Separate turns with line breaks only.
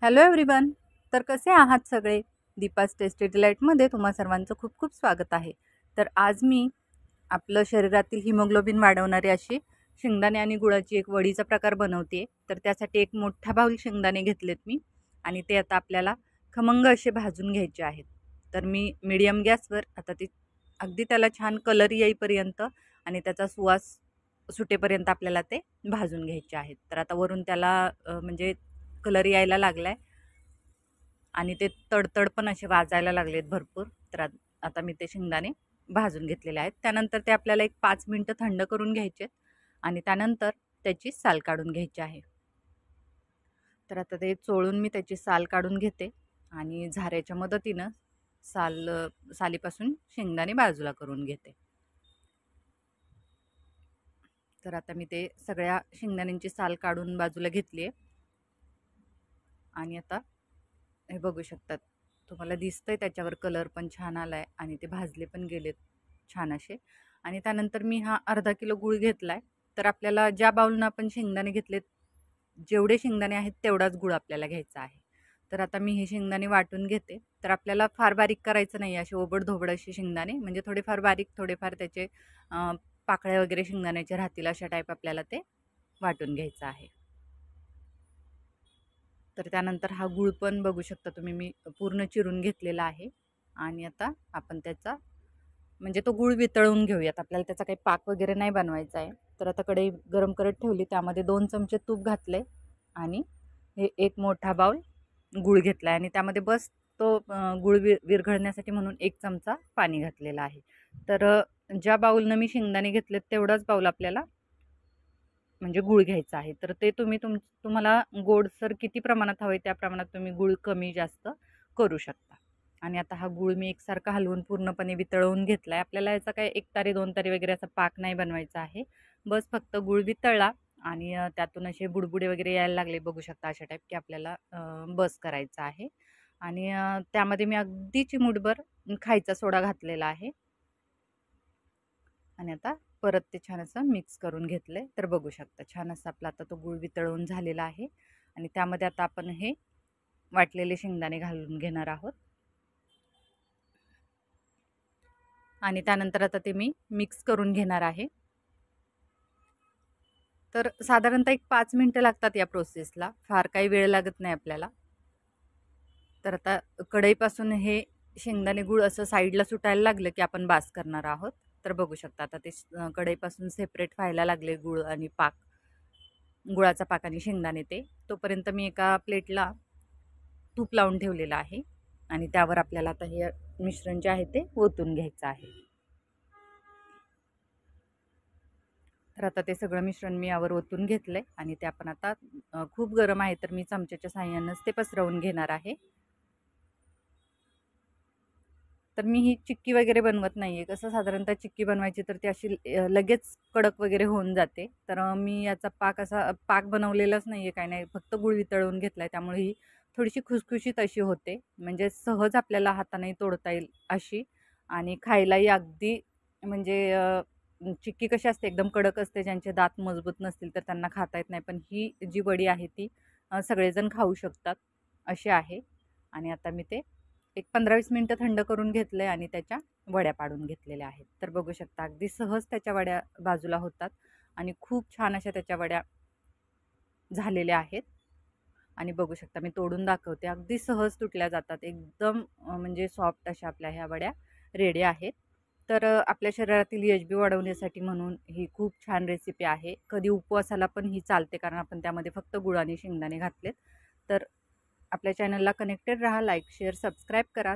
Hello everyone. तर कसे आहात सगळे? दीपास टेस्टी डिलाईटमध्ये तुम्हा सर्वांचं खूप खूप स्वागत आहे. तर आज मी आपलं शरीरातील हिमोग्लोबिन वाढवणारी अशी शेंगदाणे आणि गुळाची एक वडीचा प्रकार बनवते. तर त्यासाठी एक मोठा बाउल शेंगदाणे घेतलेत मी आणि ते आता आपल्याला खमंग असे भाजून घ्यायचे आहेत. तर मी मीडियम गॅसवर आता ते अगदी त्याला छान कलर येईपर्यंत आणि त्याचा सुवास सुटेपर्यंत आपल्याला ते भाजून घ्यायचे आहेत. तर आता वरून त्याला म्हणजे कलर यायला लागलाय आणि ते तडतड पण असे वाजायला लागलेत भरपूर. तर आता मी ते शेंगदाणे भाजून घेतलेले आहेत. त्यानंतर ते आपल्याला एक 5 मिनटं थंड करून घ्यायचे आणि त्यानंतर त्याची साल काढून घ्यायची आहे. तर आता ते चोळून मी त्याची साल काढून घेते आणि झाऱ्याच्या मदतीनं सालीपासून शेंगदाणे बाजूला करून घेते. तर आता मी ते सगळ्या शेंगदाण्यांची साल काढून बाजूला घेतली आहे आणि आता हे बघू शकतात, तुम्हाला दिसतंय त्याच्यावर कलर पण छान आलाय आणि ते भाजले पण गेलेत छान असे. आणि त्यानंतर मी हा अर्धा किलो गूळ घेतलाय. तर आपल्याला ज्या बाउलनं आपण शेंगदाणे घेतलेत, जेवढे शेंगदाणे आहेत तेवढाच गूळ आपल्याला घ्यायचा आहे. तर आता मी हे शेंगदाणे वाटून घेते. तर आपल्याला फार बारीक करायचं नाही, असे ओबडधोबड असे शेंगदाणे, म्हणजे थोडेफार बारीक थोडेफार त्याचे पाकळ्या वगैरे शेंगदाण्याचे राहतील अशा टाईप आपल्याला ते वाटून घ्यायचं आहे. तर त्यानंतर हा गूळ पण बघू शकता तुम्ही, मी पूर्ण चिरून घेतलेला आहे. आणि आता आपण त्याचा म्हणजे तो गूळ वितळून घेऊयात. आपल्याला त्याचा काही पाक वगैरे नाही बनवायचा आहे. तर आता कढई गरम करत ठेवली, त्यामध्ये 2 चमचे तूप घातले आणि हे एक मोठा बाउल गूळ घेतला आहे आणि त्यामध्ये बस तो गूळ विरघळण्यासाठी म्हणून 1 चमचा पाणी घातलेलं आहे. तर ज्या बाउलनं मी शेंगदाणे घेतलेत तेवढाच बाउल आपल्याला म्हणजे गूळ घ्यायचा आहे. तर ते तुम्हाला गोडसर किती प्रमाणात हवे त्या प्रमाणात तुम्ही गूळ कमी जास्त करू शकता. आणि आता हा गूळ मी एकसारखा हलवून पूर्णपणे वितळवून घेतला आहे. आपल्याला याचा काय 1 तारी 2 तारी वगैरे असा पाक नाही बनवायचा आहे. बस फक्त गूळ वितळला आणि त्यातून असे बुडबुडे वगैरे यायला लागले, बघू शकता अशा टाईप, की आपल्याला बस करायचा आहे. आणि त्यामध्ये मी अगदी चिमूटभर खायचा सोडा घातलेला आहे आणि आता परत ते छान असं मिक्स करून घेतले. तर बघू शकता छान असं आपला आता तो गूळ वितळून झालेला आहे आणि त्यामध्ये आता आपण हे वाटलेले शेंगदाणे घालून घेणार आहोत आणि त्यानंतर आता ते मी मिक्स करून घेणार आहे. तर साधारणतः एक 5 मिनटं लागतात या प्रोसेसला, फार काही वेळ लागत नाही आपल्याला. तर आता कढईपासून हे शेंगदाणे गूळ असं साईडला सुटायला लागलं की आपण बास करणार आहोत. तर बघू शकता आता ते कढईपासून सेपरेट व्हायला लागले गूळ आणि पाक, गुळाचा पाक आणि शेंगदाणे. ते तोपर्यंत मी एका प्लेटला तूप लावून ठेवलेलं आहे आणि त्यावर आपल्याला आता हे मिश्रण जे आहे ते ओतून घ्यायचं आहे. तर आता ते सगळं मिश्रण मी यावर ओतून घेतलंय आणि ते आपण आता खूप गरम आहे तर मी चमच्याच्या साहाय्यानेच ते पसरवून घेणार आहे. तर मी ही चिक्की वगैरे बनवत नाही आहे. कसं साधारणतः चिक्की बनवायची तर ती अशी लगेच कडक वगैरे होऊन जाते. तर मी याचा पाक असा पाक बनवलेलाच नाही आहे, काय नाही, फक्त गूळ वितळवून घेतला आहे. त्यामुळे ही थोडीशी खुसखुशीत अशी होते, म्हणजे सहज आपल्याला हाताने तोडता येईल अशी. आणि खायलाही अगदी म्हणजे चिक्की कशी असते एकदम कडक असते, ज्यांचे दात मजबूत नसतील तर त्यांना खाता येत नाही. पण ही जी वडी आहे ती सगळेजण खाऊ शकतात अशी आहे. आणि आता मी ते एक 15-20 मिनटं थंड करून घेतले आणि त्याच्या वड्या पाडून घेतलेल्या आहेत. तर बघू शकता अगदी सहज त्याच्या वड्या बाजूला होतात आणि खूप छान अशा त्याच्या वड्या झालेल्या आहेत. आणि बघू शकता मी तोडून दाखवते, अगदी सहज तुटल्या जातात, एकदम म्हणजे सॉफ्ट अशा आपल्या ह्या वड्या रेडी आहेत. तर आपल्या शरीरातील एच बी वाढवण्यासाठी म्हणून ही खूप छान रेसिपी आहे. कधी उपवासाला पण ही चालते, कारण आपण त्यामध्ये फक्त गुळ आणि शेंगदाणे घातलेत. तर आपल्या चॅनलला कनेक्टेड राहा, लाईक शेअर सबस्क्राईब करा.